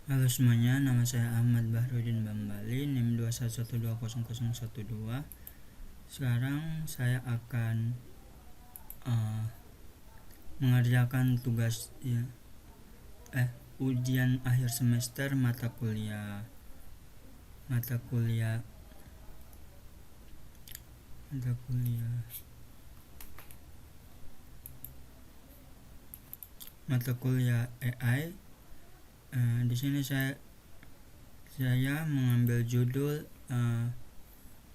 Halo semuanya, nama saya Ahmad Bahrudin Bambali, NIM 211200012. Sekarang saya akan mengerjakan tugas ujian akhir semester mata kuliah AI. Di sini saya mengambil judul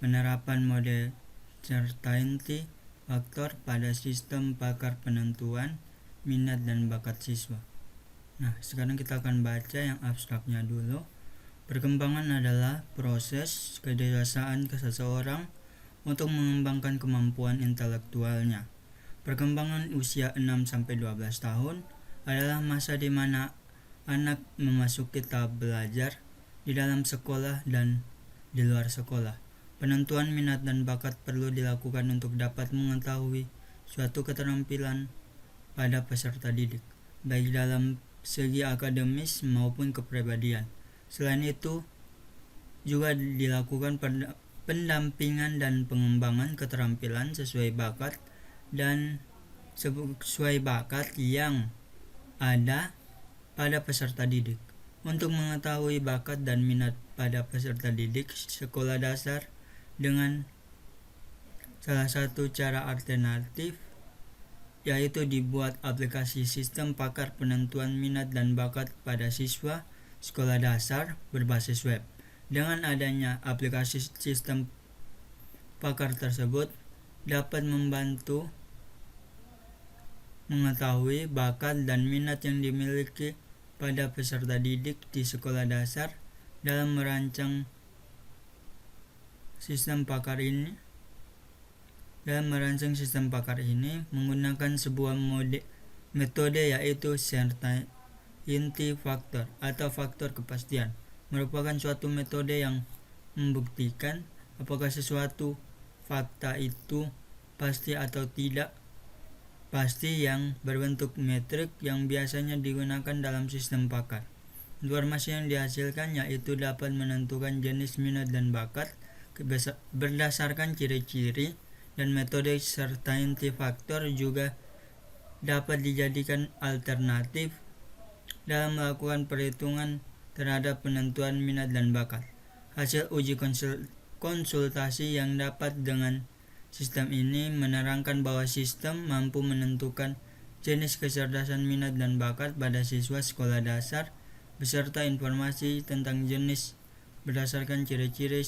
penerapan model certainty faktor pada sistem pakar penentuan minat dan bakat siswa. Nah, sekarang kita akan baca yang abstraknya dulu. Perkembangan adalah proses kedewasaan seseorang untuk mengembangkan kemampuan intelektualnya. Perkembangan usia 6-12 tahun adalah masa di mana anak memasuki tahap belajar di dalam sekolah dan di luar sekolah. Penentuan minat dan bakat perlu dilakukan untuk dapat mengetahui suatu keterampilan pada peserta didik, baik dalam segi akademis maupun kepribadian. Selain itu, juga dilakukan pendampingan dan pengembangan keterampilan sesuai bakat yang ada pada peserta didik. Untuk mengetahui bakat dan minat pada peserta didik sekolah dasar dengan salah satu cara alternatif, yaitu dibuat aplikasi sistem pakar penentuan minat dan bakat pada siswa sekolah dasar berbasis web. Dengan adanya aplikasi sistem pakar tersebut dapat membantu mengetahui bakat dan minat yang dimiliki pada peserta didik di sekolah dasar. Dalam merancang sistem pakar ini menggunakan sebuah metode, yaitu certainty factor atau faktor kepastian. Merupakan suatu metode yang membuktikan apakah sesuatu fakta itu pasti atau tidak pasti, yang berbentuk metrik yang biasanya digunakan dalam sistem pakar. Informasi yang dihasilkan yaitu dapat menentukan jenis minat dan bakat berdasarkan ciri-ciri, dan metode certainty factor juga dapat dijadikan alternatif dalam melakukan perhitungan terhadap penentuan minat dan bakat. Hasil uji konsultasi yang dapat dengan sistem ini menerangkan bahwa sistem mampu menentukan jenis kecerdasan minat dan bakat pada siswa sekolah dasar beserta informasi tentang jenis berdasarkan ciri-ciri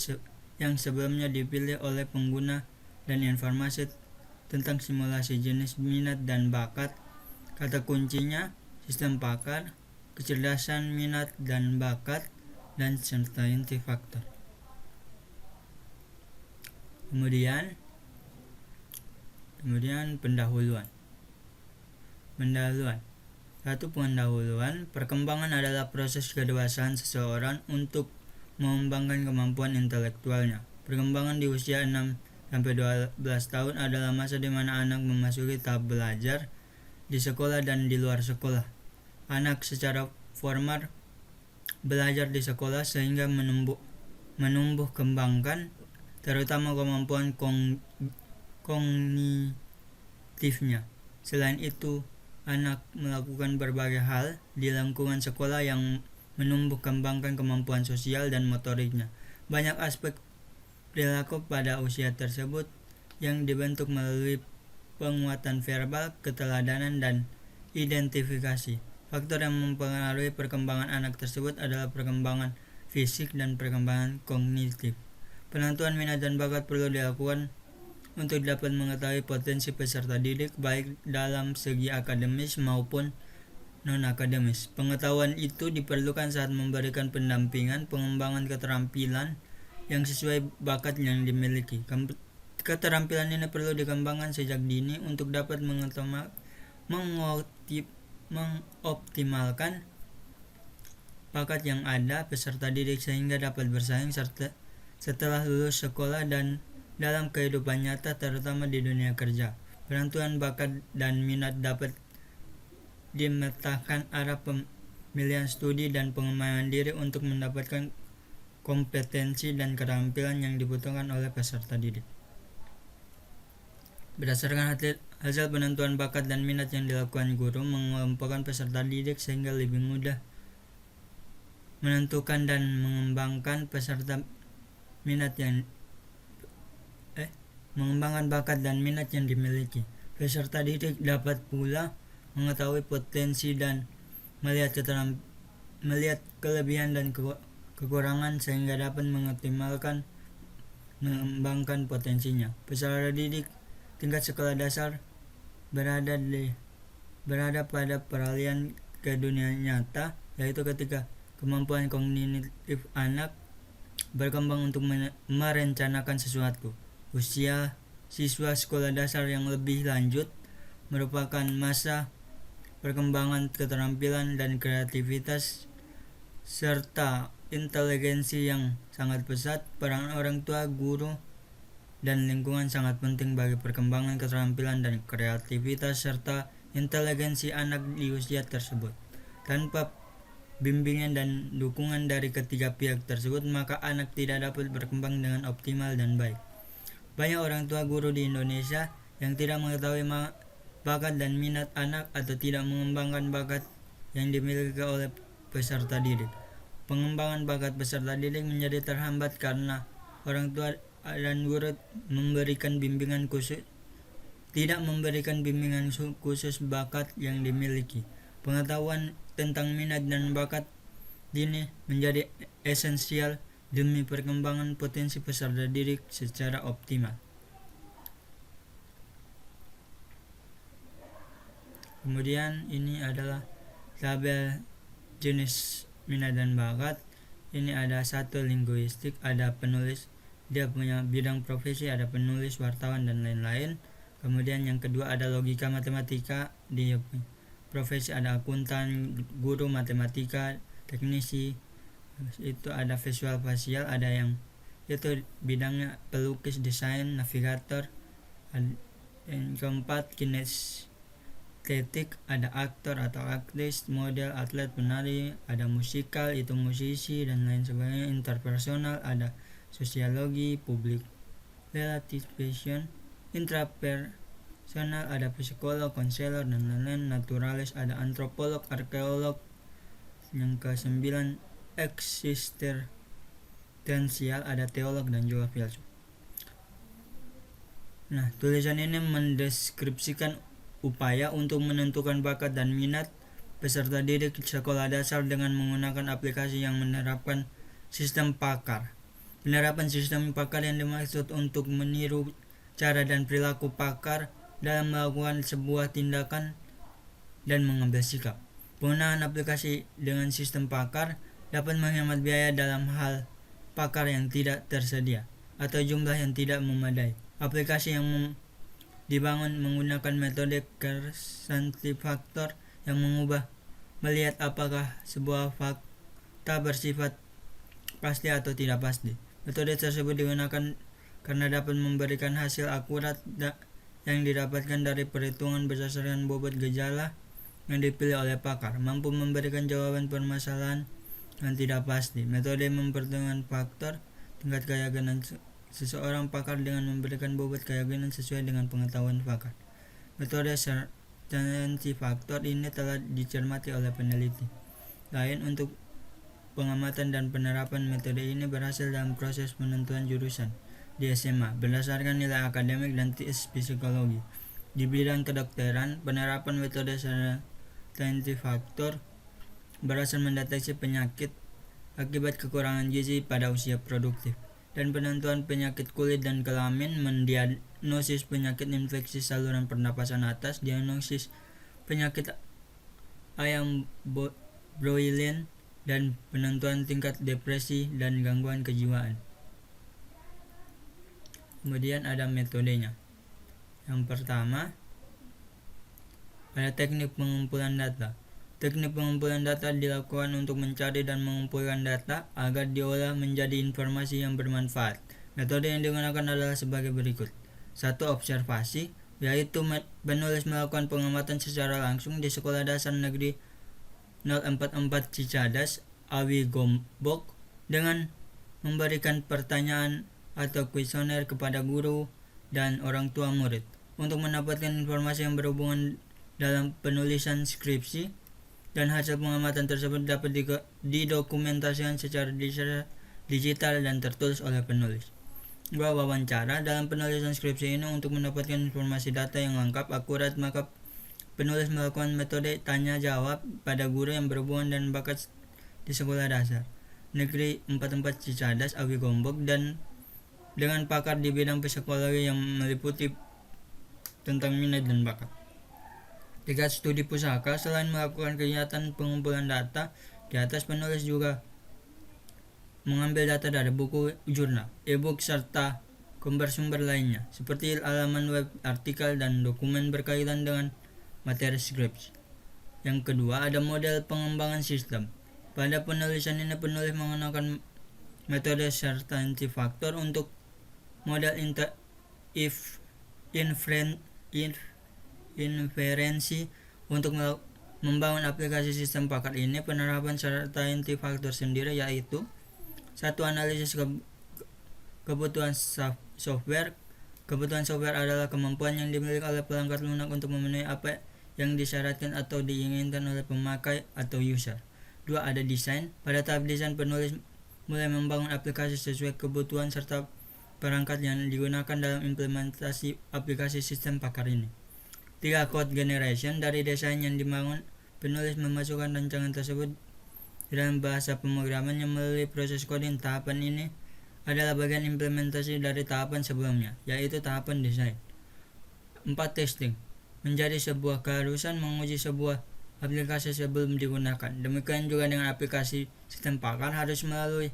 yang sebelumnya dipilih oleh pengguna dan informasi tentang simulasi jenis minat dan bakat. Kata kuncinya sistem pakar, kecerdasan minat dan bakat, dan certainty factor. Kemudian pendahuluan. Satu, pendahuluan. Perkembangan adalah proses kedewasaan seseorang untuk mengembangkan kemampuan intelektualnya. Perkembangan di usia 6-12 tahun adalah masa di mana anak memasuki tahap belajar di sekolah dan di luar sekolah. Anak secara formal belajar di sekolah sehingga menumbuh kembangkan terutama kemampuan kognitifnya. Selain itu, anak melakukan berbagai hal di lingkungan sekolah yang menumbuh kembangkan kemampuan sosial dan motoriknya. Banyak aspek perilaku pada usia tersebut yang dibentuk melalui penguatan verbal, keteladanan, dan identifikasi. Faktor yang mempengaruhi perkembangan anak tersebut adalah perkembangan fisik dan perkembangan kognitif. Penentuan minat dan bakat perlu dilakukan untuk dapat mengetahui potensi peserta didik baik dalam segi akademis maupun non-akademis. Pengetahuan itu diperlukan saat memberikan pendampingan pengembangan keterampilan yang sesuai bakat yang dimiliki. Keterampilan ini perlu dikembangkan sejak dini untuk dapat mengoptimalkan bakat yang ada peserta didik sehingga dapat bersaing setelah lulus sekolah dan dalam kehidupan nyata, terutama di dunia kerja. Penentuan bakat dan minat dapat dimetakan arah pemilihan studi, dan pengembangan diri untuk mendapatkan kompetensi dan keterampilan yang dibutuhkan oleh peserta didik. Berdasarkan hasil penentuan bakat dan minat yang dilakukan guru, mengelompokkan peserta didik sehingga lebih mudah menentukan dan mengembangkan mengembangkan bakat dan minat yang dimiliki. Peserta didik dapat pula mengetahui potensi dan melihat kelebihan dan kekurangan sehingga dapat mengoptimalkan mengembangkan potensinya. Peserta didik tingkat sekolah dasar berada pada peralihan ke dunia nyata, yaitu ketika kemampuan kognitif anak berkembang untuk merencanakan sesuatu. Usia siswa sekolah dasar yang lebih lanjut merupakan masa perkembangan keterampilan dan kreativitas serta inteligensi yang sangat pesat. Peran orang tua, guru, dan lingkungan sangat penting bagi perkembangan keterampilan dan kreativitas serta inteligensi anak di usia tersebut. Tanpa bimbingan dan dukungan dari ketiga pihak tersebut, maka anak tidak dapat berkembang dengan optimal dan baik. Banyak orang tua guru di Indonesia yang tidak mengetahui bakat dan minat anak atau tidak mengembangkan bakat yang dimiliki oleh peserta didik. Pengembangan bakat peserta didik menjadi terhambat karena orang tua dan guru tidak memberikan bimbingan khusus bakat yang dimiliki. Pengetahuan tentang minat dan bakat dini menjadi esensial demi perkembangan potensi peserta didik secara optimal. Kemudian ini adalah tabel jenis minat dan bakat. Ini ada satu linguistik, ada penulis, dia punya bidang profesi, ada penulis, wartawan, dan lain-lain. Kemudian yang kedua ada logika matematika, dia profesi ada akuntan, guru matematika, teknisi. Itu ada visual spasial, ada yang itu bidangnya pelukis, desain, navigator. Yang keempat kinestetik, ada aktor atau aktris, model, atlet, penari. Ada musikal, itu musisi dan lain sebagainya. Interpersonal, ada sosiologi, public relativation. Intrapersonal, ada psikolog, konselor, dan lain-lain. Naturalis, ada antropolog, arkeolog. Yang ke-9 eksistensial, ada teolog dan juga filsuf. Nah, tulisan ini mendeskripsikan upaya untuk menentukan bakat dan minat peserta didik sekolah dasar dengan menggunakan aplikasi yang menerapkan sistem PAKAR. Penerapan sistem PAKAR yang dimaksud untuk meniru cara dan perilaku pakar dalam melakukan sebuah tindakan dan mengambil sikap. Penggunaan aplikasi dengan sistem PAKAR dapat menghemat biaya dalam hal pakar yang tidak tersedia atau jumlah yang tidak memadai. Aplikasi yang dibangun menggunakan metode Kersanti faktor yang melihat apakah sebuah fakta bersifat pasti atau tidak pasti. Metode tersebut digunakan karena dapat memberikan hasil akurat yang didapatkan dari perhitungan berdasarkan bobot gejala yang dipilih oleh pakar, mampu memberikan jawaban permasalahan yang tidak pasti. Metode mempertimbangkan faktor tingkat keyakinan seseorang pakar dengan memberikan bobot keyakinan sesuai dengan pengetahuan pakar. Metode certainty faktor ini telah dicermati oleh peneliti lain untuk pengamatan dan penerapan. Metode ini berhasil dalam proses penentuan jurusan di SMA berdasarkan nilai akademik dan tes psikologi. Di bidang kedokteran, penerapan metode certainty faktor berhasil mendeteksi penyakit akibat kekurangan gizi pada usia produktif dan penentuan penyakit kulit dan kelamin, mendiagnosis penyakit infeksi saluran pernapasan atas, diagnosis penyakit ayam broiling, dan penentuan tingkat depresi dan gangguan kejiwaan. Kemudian ada metodenya. Yang pertama ada teknik pengumpulan data. Teknik pengumpulan data dilakukan untuk mencari dan mengumpulkan data agar diolah menjadi informasi yang bermanfaat. Metode yang digunakan adalah sebagai berikut. 1. Observasi, yaitu penulis melakukan pengamatan secara langsung di sekolah dasar negeri 044 Cicadas, Awi Gombok, dengan memberikan pertanyaan atau kuesioner kepada guru dan orang tua murid untuk mendapatkan informasi yang berhubungan dalam penulisan skripsi, dan hasil pengamatan tersebut dapat didokumentasikan secara digital dan tertulis oleh penulis. 2. Wawancara. Dalam penulisan skripsi ini, untuk mendapatkan informasi data yang lengkap, akurat, maka penulis melakukan metode tanya jawab pada guru yang berhubungan dan bakat di sekolah dasar Negeri 44 Cicadas, Awi Gombok, dan dengan pakar di bidang psikologi yang meliputi tentang minat dan bakat. 3. Studi pusaka. Selain melakukan kegiatan pengumpulan data di atas, penulis juga mengambil data dari buku, jurnal, e-book, serta sumber lainnya seperti halaman web, artikel, dan dokumen berkaitan dengan materi skripsi. Yang kedua, ada model pengembangan sistem. Pada penulisan ini, penulis menggunakan metode certainty factor untuk model inferensi. Untuk membangun aplikasi sistem pakar ini, penerapan certainty factor sendiri yaitu: 1. Analisis kebutuhan software. Kebutuhan software adalah kemampuan yang dimiliki oleh perangkat lunak untuk memenuhi apa yang disyaratkan atau diinginkan oleh pemakai atau user. 2. Ada desain. Pada tahap desain, penulis mulai membangun aplikasi sesuai kebutuhan serta perangkat yang digunakan dalam implementasi aplikasi sistem pakar ini. 3. Code generation. Dari desain yang dibangun, penulis memasukkan rancangan tersebut dalam bahasa pemrograman yang melalui proses coding. Tahapan ini adalah bagian implementasi dari tahapan sebelumnya, yaitu tahapan desain. 4. Testing. Menjadi sebuah keharusan menguji sebuah aplikasi sebelum digunakan. Demikian juga dengan aplikasi sistem pakar harus melalui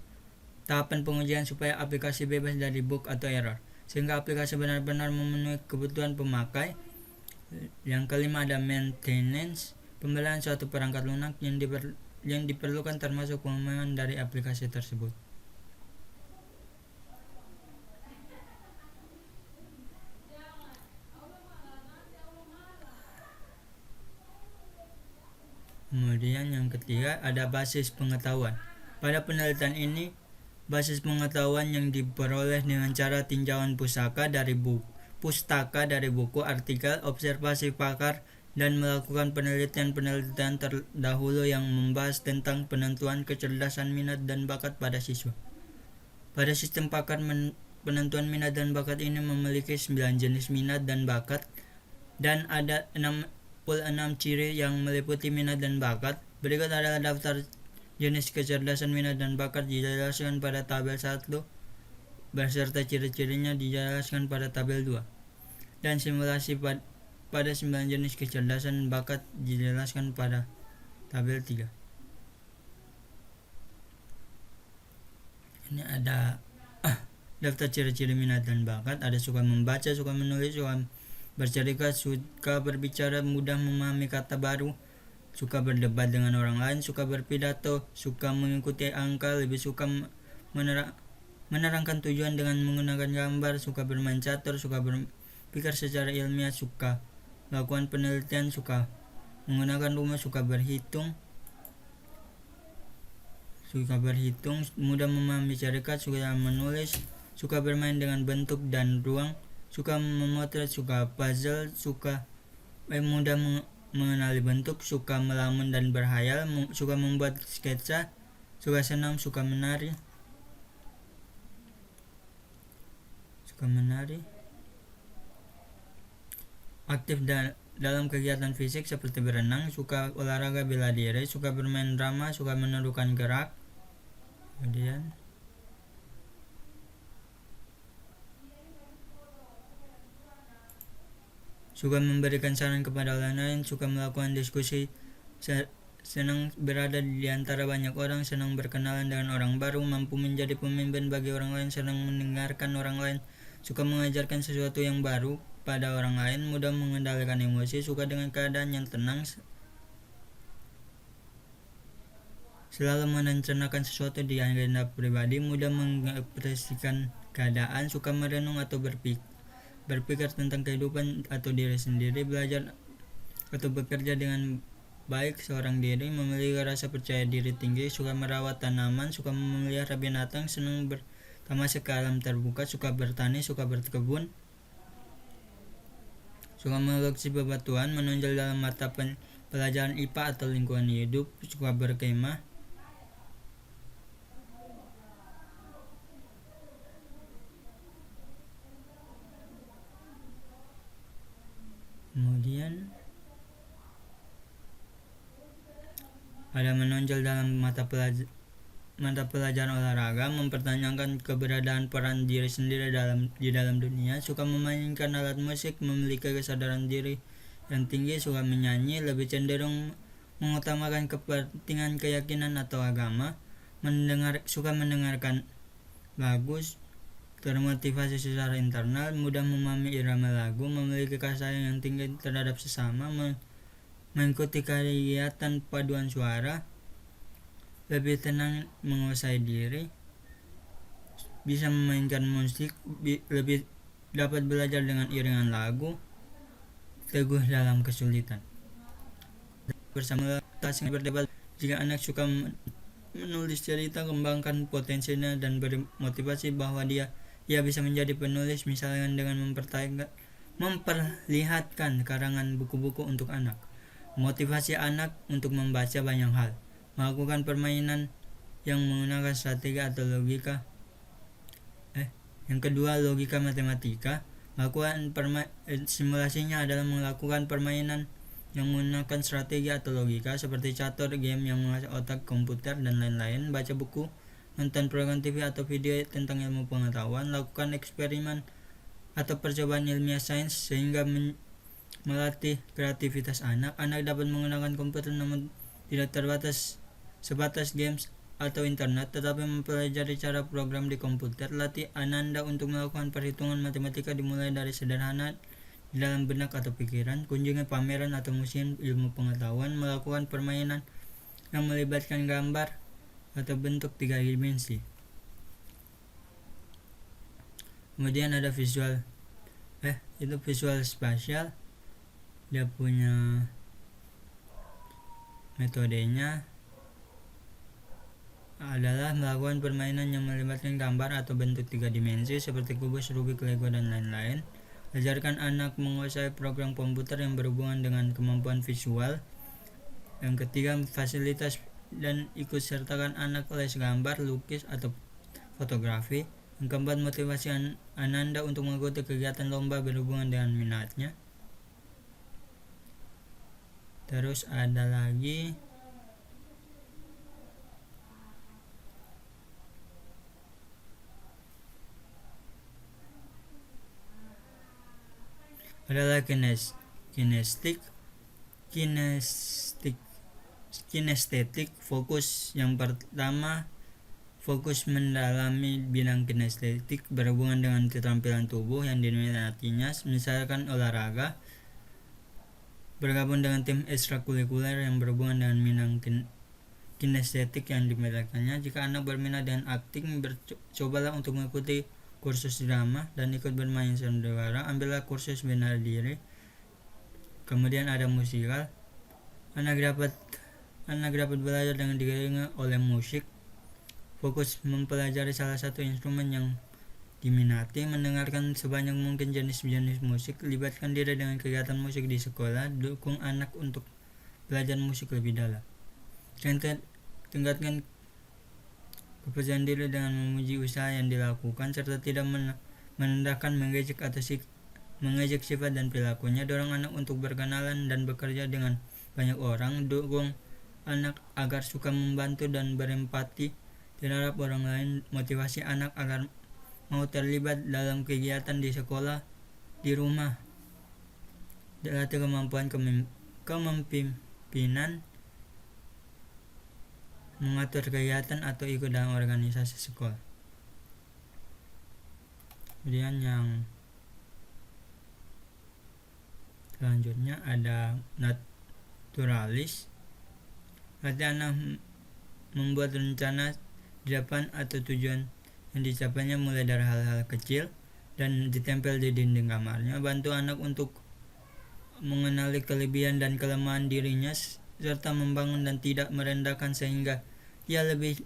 tahapan pengujian supaya aplikasi bebas dari bug atau error, sehingga aplikasi benar-benar memenuhi kebutuhan pemakai. Yang kelima, ada maintenance. Pembelian suatu perangkat lunak yang diperlukan termasuk pengembangan dari aplikasi tersebut. Kemudian yang ketiga, ada basis pengetahuan. Pada penelitian ini, basis pengetahuan yang diperoleh dengan cara tinjauan pustaka dari buku, artikel, observasi pakar, dan melakukan penelitian terdahulu yang membahas tentang penentuan kecerdasan minat dan bakat pada siswa. Pada sistem pakar, penentuan minat dan bakat ini memiliki 9 jenis minat dan bakat, dan ada 66 ciri yang meliputi minat dan bakat. Berikut adalah daftar jenis kecerdasan minat dan bakat dijelaskan pada tabel 1 beserta ciri-cirinya dijelaskan pada tabel 2, dan simulasi pada 9 jenis kecerdasan bakat dijelaskan pada tabel 3. Ini ada daftar ciri-ciri minat dan bakat. Ada suka membaca, suka menulis, suka bercerita, suka berbicara, mudah memahami kata baru, suka berdebat dengan orang lain, suka berpidato, suka mengikuti angka, lebih suka menerangkan tujuan dengan menggunakan gambar, suka bermain catur, suka berpikir secara ilmiah, suka melakukan penelitian, suka menggunakan rumus, suka berhitung, mudah memahami syarikat, suka menulis, suka bermain dengan bentuk dan ruang, suka memotret, suka puzzle, suka mudah mengenali bentuk, suka melamun dan berhayal, suka membuat sketsa, suka senam, suka menari, aktif dalam kegiatan fisik seperti berenang, suka olahraga bela diri, suka bermain drama, suka menirukan gerak. Kemudian suka memberikan saran kepada orang lain, suka melakukan diskusi, senang berada di antara banyak orang, senang berkenalan dengan orang baru, mampu menjadi pemimpin bagi orang lain, senang mendengarkan orang lain, suka mengajarkan sesuatu yang baru pada orang lain, mudah mengendalikan emosi, suka dengan keadaan yang tenang, selalu merencanakan sesuatu di agenda pribadi, mudah mengekspresikan keadaan, suka merenung atau berpikir tentang kehidupan atau diri sendiri, belajar atau bekerja dengan baik seorang diri, memiliki rasa percaya diri tinggi, suka merawat tanaman, suka memelihara binatang, senang bertamasya ke alam terbuka, suka bertani, suka berkebun, suka mengoleksi bebatuan, menonjol dalam mata pelajaran IPA atau lingkungan hidup, suka berkemah. Kemudian ada menonjol dalam mata pelajaran olahraga, mempertanyakan keberadaan peran diri sendiri di dalam dunia, suka memainkan alat musik, memiliki kesadaran diri yang tinggi, suka menyanyi, lebih cenderung mengutamakan kepentingan keyakinan atau agama, suka mendengarkan lagu, termotivasi secara internal, mudah memahami irama lagu, memiliki kasih sayang yang tinggi terhadap sesama, mengikuti kegiatan paduan suara, lebih tenang menguasai diri, bisa memainkan musik, lebih dapat belajar dengan iringan lagu, teguh dalam kesulitan. Bersama tasing berdebat, jika anak suka menulis cerita, kembangkan potensinya dan beri motivasi bahwa dia bisa menjadi penulis, misalnya dengan memperlihatkan karangan buku-buku untuk anak. Motivasi anak untuk membaca banyak hal, melakukan permainan yang menggunakan strategi atau logika. Yang kedua, logika matematika. Melakukan simulasinya adalah melakukan permainan yang menggunakan strategi atau logika seperti catur, game yang mengasah otak, komputer, dan lain-lain. Baca buku, nonton program TV atau video tentang ilmu pengetahuan, lakukan eksperimen atau percobaan ilmiah sains sehingga melatih kreativitas anak. Anak dapat menggunakan komputer namun tidak sebatas games atau internet, tetapi mempelajari cara program di komputer. Latih Ananda untuk melakukan perhitungan matematika dimulai dari sederhana di dalam benak atau pikiran. Kunjungi pameran atau museum ilmu pengetahuan, melakukan permainan yang melibatkan gambar atau bentuk 3 dimensi. Kemudian ada visual spasial. Dia punya metodenya adalah melakukan permainan yang melibatkan gambar atau bentuk 3 dimensi seperti kubus, Rubik, Lego, dan lain-lain. Ajarkan anak menguasai program komputer yang berhubungan dengan kemampuan visual. Yang ketiga, fasilitas dan ikut sertakan anak les gambar, lukis, atau fotografi. Yang keempat, motivasi Ananda untuk mengikuti kegiatan lomba berhubungan dengan minatnya. Terus ada lagi adalah kinestetik. Fokus yang pertama, fokus mendalami bidang kinestetik berhubungan dengan keterampilan tubuh yang diminatinya, misalkan olahraga, bergabung dengan tim ekstrakurikuler yang berhubungan dengan bidang kinestetik yang dimilikinya. Jika anak berminat dengan akting, cobalah untuk mengikuti kursus drama dan ikut bermain sandiwara. Ambillah kursus bela diri. Kemudian ada musikal. Anak dapat belajar dengan diiringi oleh musik. Fokus mempelajari salah satu instrumen yang diminati, mendengarkan sebanyak mungkin jenis-jenis musik, libatkan diri dengan kegiatan musik di sekolah, dukung anak untuk belajar musik lebih dalam. Tingkatkan kepercayaan diri dengan memuji usaha yang dilakukan serta tidak menendahkan, mengejek sifat dan perilakunya. Dorong anak untuk berkenalan dan bekerja dengan banyak orang. Dukung anak agar suka membantu dan berempati terhadap orang lain. Motivasi anak agar mau terlibat dalam kegiatan di sekolah, di rumah. Dilatih kemampuan kepemimpinan, mengatur kegiatan atau ikut dalam organisasi sekolah. Kemudian yang selanjutnya ada naturalis. Latih anak membuat rencana di depan atau tujuan yang dicapainya mulai dari hal-hal kecil dan ditempel di dinding kamarnya. Bantu anak untuk mengenali kelebihan dan kelemahan dirinya serta membangun dan tidak merendahkan, sehingga ia lebih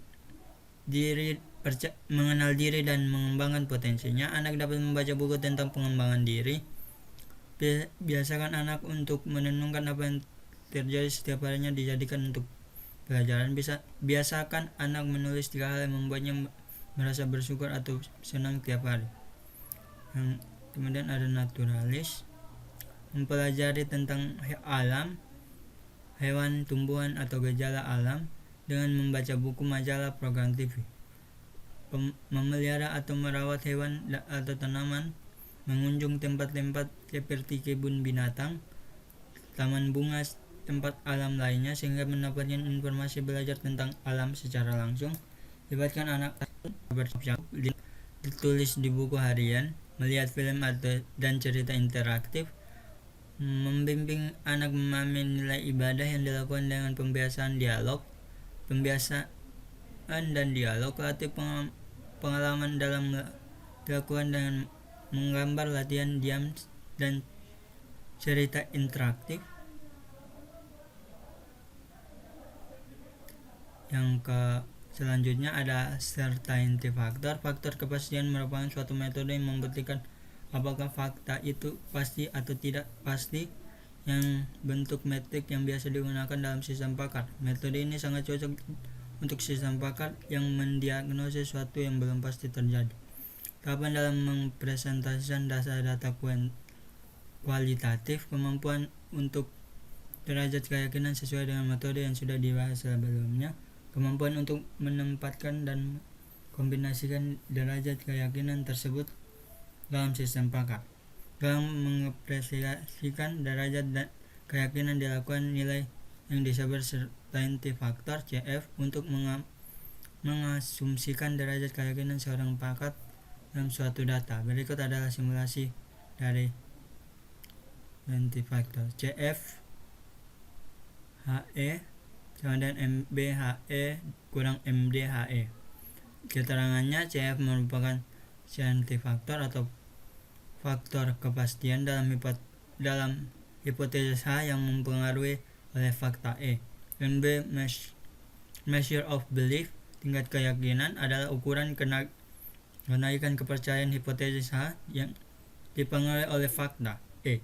mengenal diri dan mengembangkan potensinya. Anak dapat membaca buku tentang pengembangan diri. Biasakan anak untuk menenungkan apa yang terjadi setiap harinya dijadikan untuk pelajaran. Biasakan anak menulis 3 hal yang membuatnya merasa bersyukur atau senang tiap hari. Kemudian ada naturalis, mempelajari tentang alam, hewan, tumbuhan, atau gejala alam dengan membaca buku, majalah, program TV. Memelihara atau merawat hewan atau tanaman, mengunjung tempat-tempat seperti kebun binatang, taman bunga, tempat alam lainnya, sehingga mendapatkan informasi belajar tentang alam secara langsung. Libatkan anak ditulis di buku harian, melihat film dan cerita interaktif. Membimbing anak memahami nilai ibadah yang dilakukan dengan pembiasaan dan dialog. Latih pengalaman dalam dilakukan dengan menggambar, latihan diam, dan cerita interaktif. Yang selanjutnya ada certainty factor. Faktor kepastian merupakan suatu metode yang membuktikan apakah fakta itu pasti atau tidak pasti, yang bentuk metrik yang biasa digunakan dalam sistem pakar. Metode ini sangat cocok untuk sistem pakar yang mendiagnosis sesuatu yang belum pasti terjadi. Tahapan dalam mempresentasikan data kualitatif, kemampuan untuk derajat keyakinan sesuai dengan metode yang sudah dibahas sebelumnya, kemampuan untuk menempatkan dan kombinasikan derajat keyakinan tersebut dalam sistem pakar. Dalam mengekspresikan derajat dan keyakinan dilakukan nilai yang disebut certainty factor CF untuk mengasumsikan derajat keyakinan seorang pakar dalam suatu data. Berikut adalah simulasi dari certainty factor. CF HE sama dengan MBHE kurang MDHE. Keterangannya, CF merupakan certainty factor atau faktor kepastian dalam hipotesis H yang mempengaruhi oleh fakta E. MB measure of belief, tingkat keyakinan, adalah ukuran kenaikan kepercayaan hipotesis H yang dipengaruhi oleh fakta E.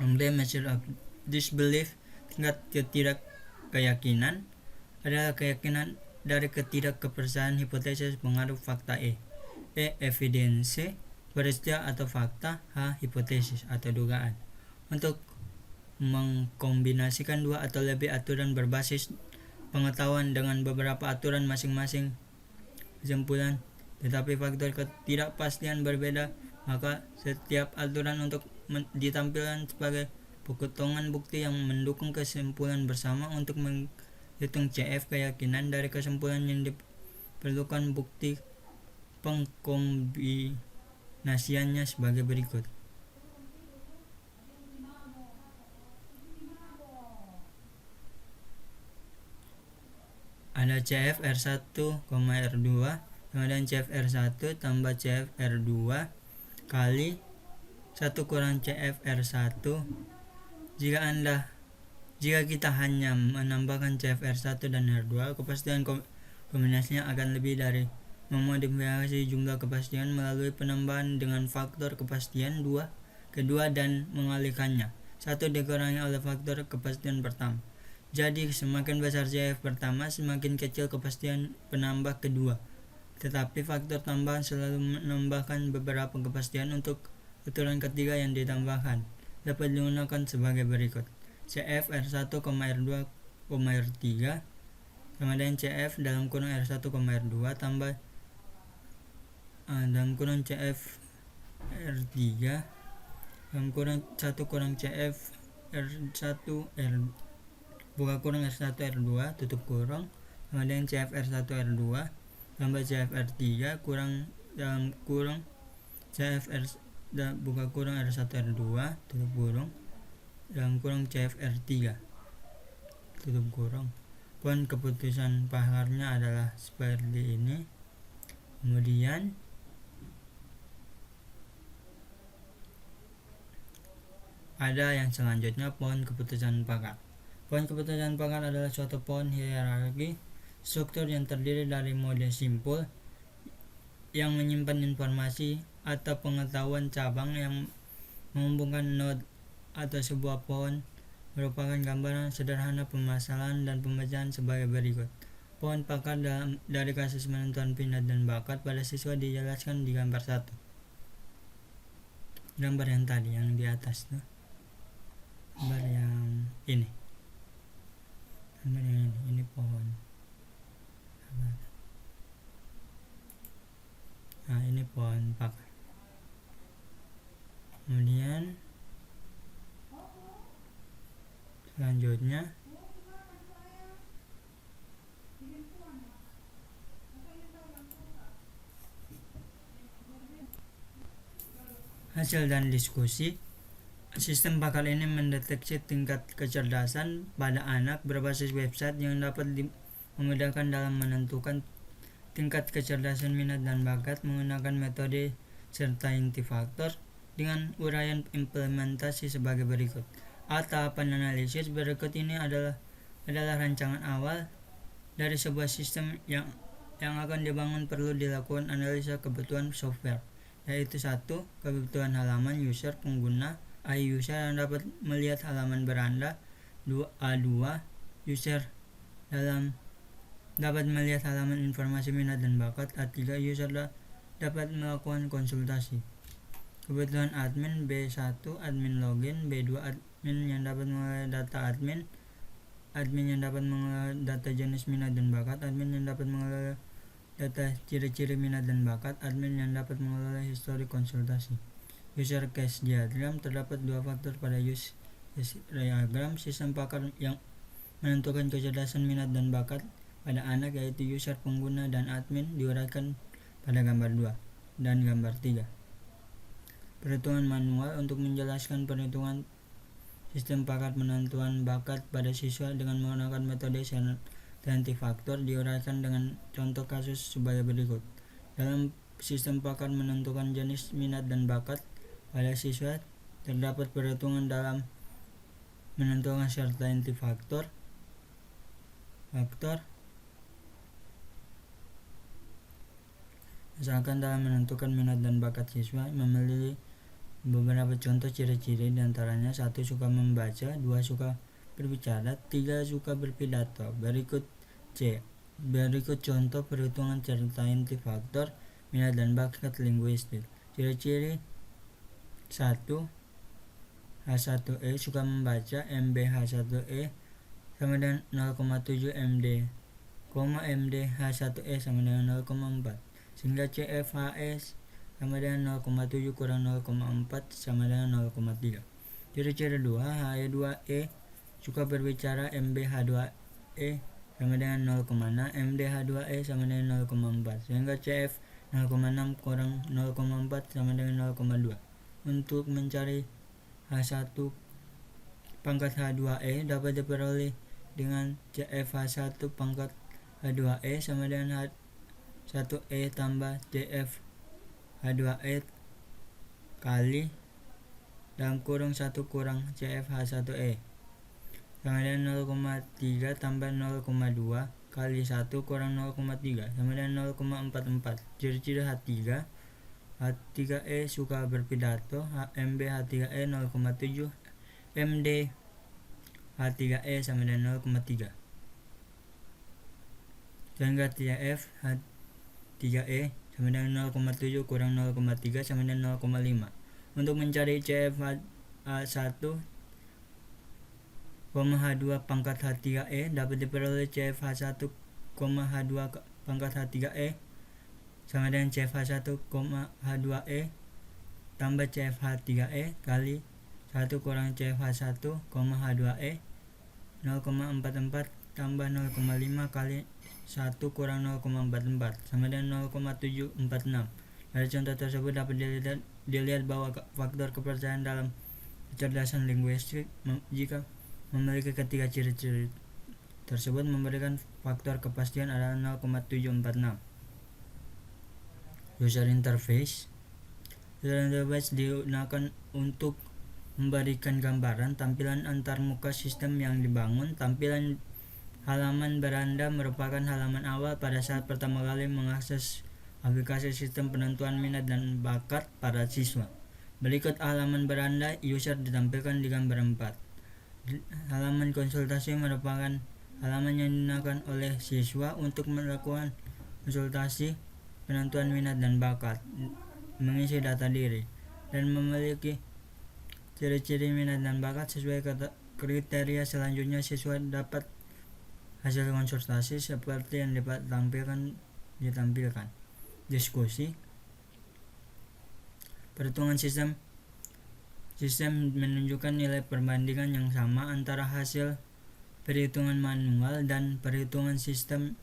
MD measure of disbelief, tingkat ketidakkeyakinan, adalah keyakinan dari ketidakkepercayaan hipotesis pengaruh fakta E. Evidence, peristiwa atau fakta. H, hipotesis atau dugaan. Untuk mengkombinasikan dua atau lebih aturan berbasis pengetahuan dengan beberapa aturan masing-masing kesimpulan, tetapi faktor ketidakpastian berbeda, maka setiap aturan untuk ditampilkan sebagai potongan bukti yang mendukung kesimpulan bersama. Untuk menghitung CF keyakinan dari kesimpulan yang diperlukan bukti pengkombinasiannya sebagai berikut. Ada CF R1, R2 sama dengan CF R1 tambah CF R2 kali 1 kurang CF R1. Jika kita hanya menambahkan CF R1 dan R2, kepastian kombinasinya akan lebih dari memodifikasi jumlah kepastian melalui penambahan dengan faktor kepastian kedua dan mengalihkannya 1 dikurangi oleh faktor kepastian pertama. Jadi semakin besar CF pertama, semakin kecil kepastian penambah kedua. Tetapi faktor tambahan selalu menambahkan beberapa kepastian. Untuk aturan ketiga yang ditambahkan dapat digunakan sebagai berikut. CF R1, R2, R3 sama dengan CF dalam kurung R1, R2 tambah dalam kurung CF R3 dalam kurung 1 kurang CF R1 buka kurung R1 R2 tutup kurung sama dengan CF R1 R2 tambah CF R3 kurang dalam kurung CF buka kurung R1 R2 tutup kurung dalam kurung CF R3 tutup kurung. Poin keputusan pakarnya adalah seperti ini. Kemudian ada yang selanjutnya, poin keputusan pakar. Pohon keputusan pakar adalah suatu pohon hierarki struktur yang terdiri dari mode simpul yang menyimpan informasi atau pengetahuan cabang yang menghubungkan node atau sebuah pohon merupakan gambaran sederhana permasalahan dan pemecahan sebagai berikut. Pohon pakar dari kasus penentuan minat dan bakat pada siswa dijelaskan di gambar 1. Gambar yang tadi yang di atas tuh. Gambar yang ini. Gambar yang ini pohon. Nah, ini pohon pakar. Kemudian selanjutnya hasil dan diskusi. Sistem pakar ini mendeteksi tingkat kecerdasan pada anak berbasis website yang dapat memudahkan dalam menentukan tingkat kecerdasan minat dan bakat menggunakan metode certainty factor dengan uraian implementasi sebagai berikut. Tahapan analisis berikut ini adalah rancangan awal dari sebuah sistem yang akan dibangun. Perlu dilakukan analisa kebutuhan software, yaitu 1. Kebutuhan halaman user pengguna user yang dapat melihat halaman beranda. 2. User dapat melihat halaman informasi minat dan bakat. 3. User dapat melakukan konsultasi. Kebutuhan admin. B1 admin login. B2 admin yang dapat mengelola data admin yang dapat mengelola data jenis minat dan bakat. Admin yang dapat mengelola data ciri-ciri minat dan bakat. Admin yang dapat mengelola histori konsultasi. User case diagram. Terdapat 2 faktor pada use case diagram sistem pakar yang menentukan kecerdasan minat dan bakat pada anak, yaitu user pengguna dan admin, diuraikan pada gambar 2 dan gambar 3. Perhitungan manual. Untuk menjelaskan perhitungan sistem pakar penentuan bakat pada siswa dengan menggunakan metode certainty factor diuraikan dengan contoh kasus sebagai berikut. Dalam sistem pakar menentukan jenis minat dan bakat pada siswa, terdapat perhitungan dalam menentukan certainty factor. Misalkan dalam menentukan minat dan bakat siswa memilih beberapa contoh ciri-ciri, diantaranya 1. Suka membaca, 2. Suka berbicara, 3. Suka berpidato. Berikut contoh perhitungan certainty factor minat dan bakat linguistik. Ciri-ciri 1. H1E suka membaca, MB H1E sama dengan 0,7 MD, MD H1E sama dengan 0,4, sehingga CFHS sama dengan 0,7 kurang 0,4 sama dengan 0,3. Ciri-ciri 2. HE2E suka berbicara, MB H2E sama dengan 0,6, MD H2E sama dengan 0,4, sehingga CF 0,6 kurang 0,4 sama dengan 0,2. Untuk mencari H1 pangkat H2E dapat diperoleh dengan CF H1 pangkat H2E sama dengan H1E tambah CF H2E kali dalam kurung 1 kurang CF H1E sama dengan 0,3 tambah 0,2 kali 1 kurang 0,3 sama dengan 0,44. Ciri-ciri H3E suka berpidato, MB H3E 0,7, MD H3E sama dengan 0,3, sehingga CF H3E sama dengan 0,7 kurang 0,3 sama dengan 0,5. Untuk mencari CF H1, H2 pangkat H3E dapat diperoleh CF H1, H2 pangkat H3E sama dengan CF H1, H2E tambah CF H3E kali 1 kurang CF H1, H2E 0,44 tambah 0,5 kali 1 kurang 0,44 sama dengan 0,746. Dari contoh tersebut dapat dilihat bahwa faktor kepercayaan dalam kecerdasan linguistik jika memiliki ketiga ciri-ciri tersebut memberikan faktor kepastian adalah 0,746. User interface digunakan untuk memberikan gambaran tampilan antarmuka sistem yang dibangun. Tampilan halaman beranda merupakan halaman awal pada saat pertama kali mengakses aplikasi sistem penentuan minat dan bakat para siswa. Berikut halaman beranda user ditampilkan di gambar 4. Halaman konsultasi merupakan halaman yang digunakan oleh siswa untuk melakukan konsultasi penentuan minat dan bakat, mengisi data diri, dan memiliki ciri-ciri minat dan bakat sesuai kriteria. Selanjutnya siswa dapat hasil konsultasi seperti yang ditampilkan. Diskusi. Perhitungan sistem menunjukkan nilai perbandingan yang sama antara hasil perhitungan manual dan perhitungan sistem,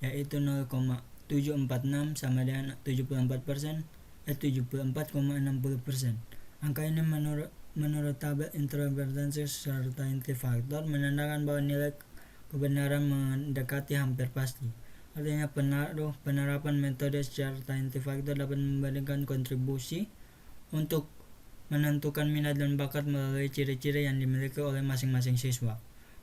yaitu 0,746 sama dengan 74%, 74,60%. Angka ini menurut tabel interpretasi serta inti faktor menandakan bahwa nilai kebenaran mendekati hampir pasti. Artinya penerapan metode serta inti faktor dapat memberikan kontribusi untuk menentukan minat dan bakat melalui ciri-ciri yang dimiliki oleh masing-masing siswa.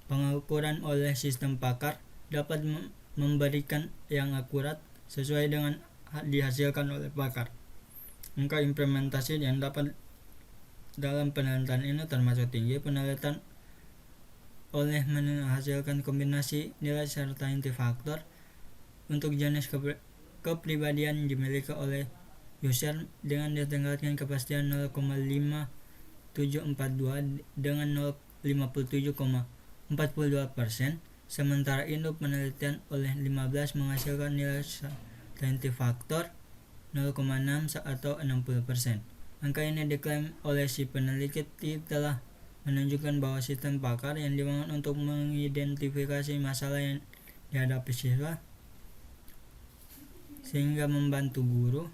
Pengukuran oleh sistem pakar dapat memberikan yang akurat sesuai dengan dihasilkan oleh pakar. Angka implementasi yang dapat dalam penelitian ini termasuk tinggi. Penelitian oleh menghasilkan kombinasi nilai serta inti faktor untuk jenis kepribadian dimiliki oleh user dengan ditingkatkan kepastian 0,5742 dengan 57,42%. Sementara itu penelitian oleh 15 menghasilkan nilai inti faktor 0,6 atau 60%. Angka ini diklaim oleh si peneliti telah menunjukkan bahwa sistem pakar yang dibangun untuk mengidentifikasi masalah yang dihadapi siswa sehingga membantu guru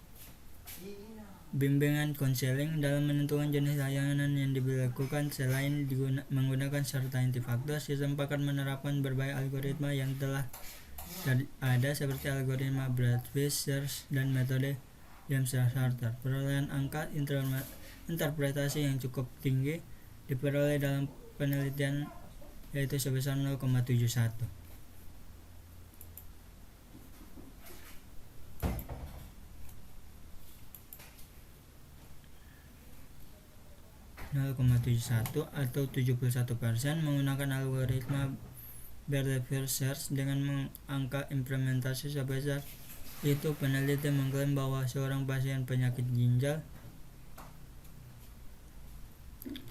bimbingan konseling dalam menentukan jenis layanan yang dilakukan. Selain menggunakan serta inti faktor, sistem pakar menerapkan berbagai algoritma yang telah ada seperti algoritma breadth-first search dan metode James-Sarter. Perolehan angka interpretasi yang cukup tinggi diperoleh dalam penelitian, yaitu sebesar 0,71. atau 71% menggunakan algoritma breadth-first search dengan angka implementasi sebesar itu. Peneliti mengklaim bahwa seorang pasien penyakit ginjal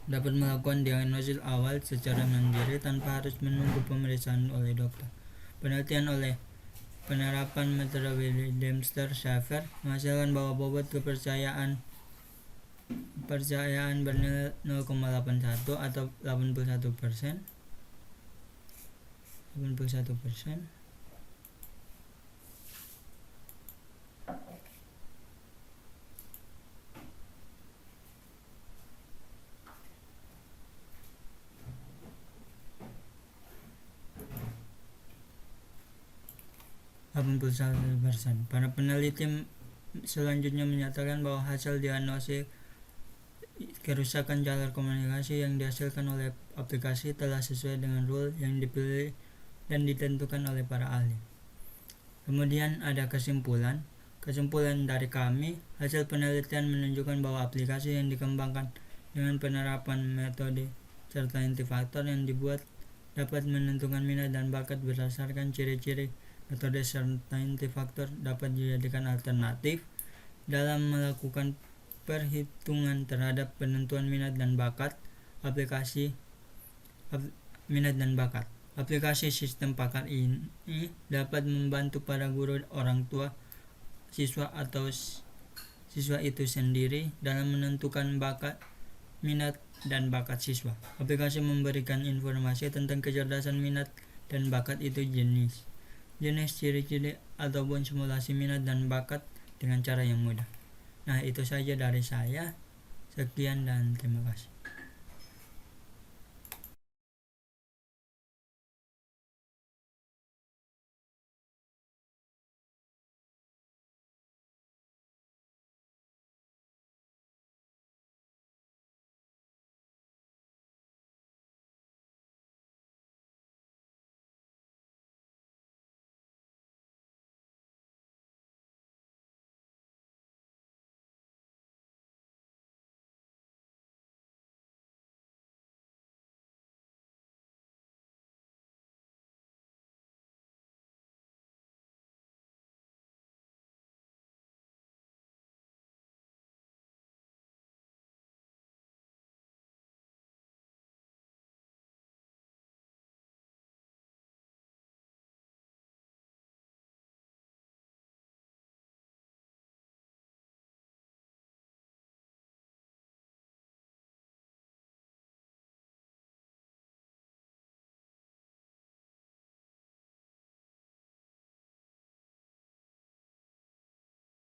dapat melakukan diagnosis awal secara mandiri tanpa harus menunggu pemeriksaan oleh dokter. Penelitian oleh penerapan metode Dempster-Shafer menghasilkan bahwa bobot kepercayaan bernilai 0,81 atau 81%. Para peneliti selanjutnya menyatakan bahwa hasil diagnosis kerusakan jalur komunikasi yang dihasilkan oleh aplikasi telah sesuai dengan rule yang dipilih dan ditentukan oleh para ahli. Kemudian ada kesimpulan dari kami. Hasil penelitian menunjukkan bahwa aplikasi yang dikembangkan dengan penerapan metode serta inti faktor yang dibuat dapat menentukan minat dan bakat berdasarkan ciri-ciri. Metode serta inti faktor dapat dijadikan alternatif dalam melakukan perhitungan terhadap penentuan minat dan bakat. Aplikasi sistem pakar ini dapat membantu para guru, orang tua, siswa atau siswa itu sendiri dalam menentukan bakat, minat, dan bakat siswa. Aplikasi memberikan informasi tentang kecerdasan minat dan bakat itu, jenis ciri-ciri ataupun simulasi minat dan bakat dengan cara yang mudah. Nah, itu saja dari saya. Sekian dan terima kasih.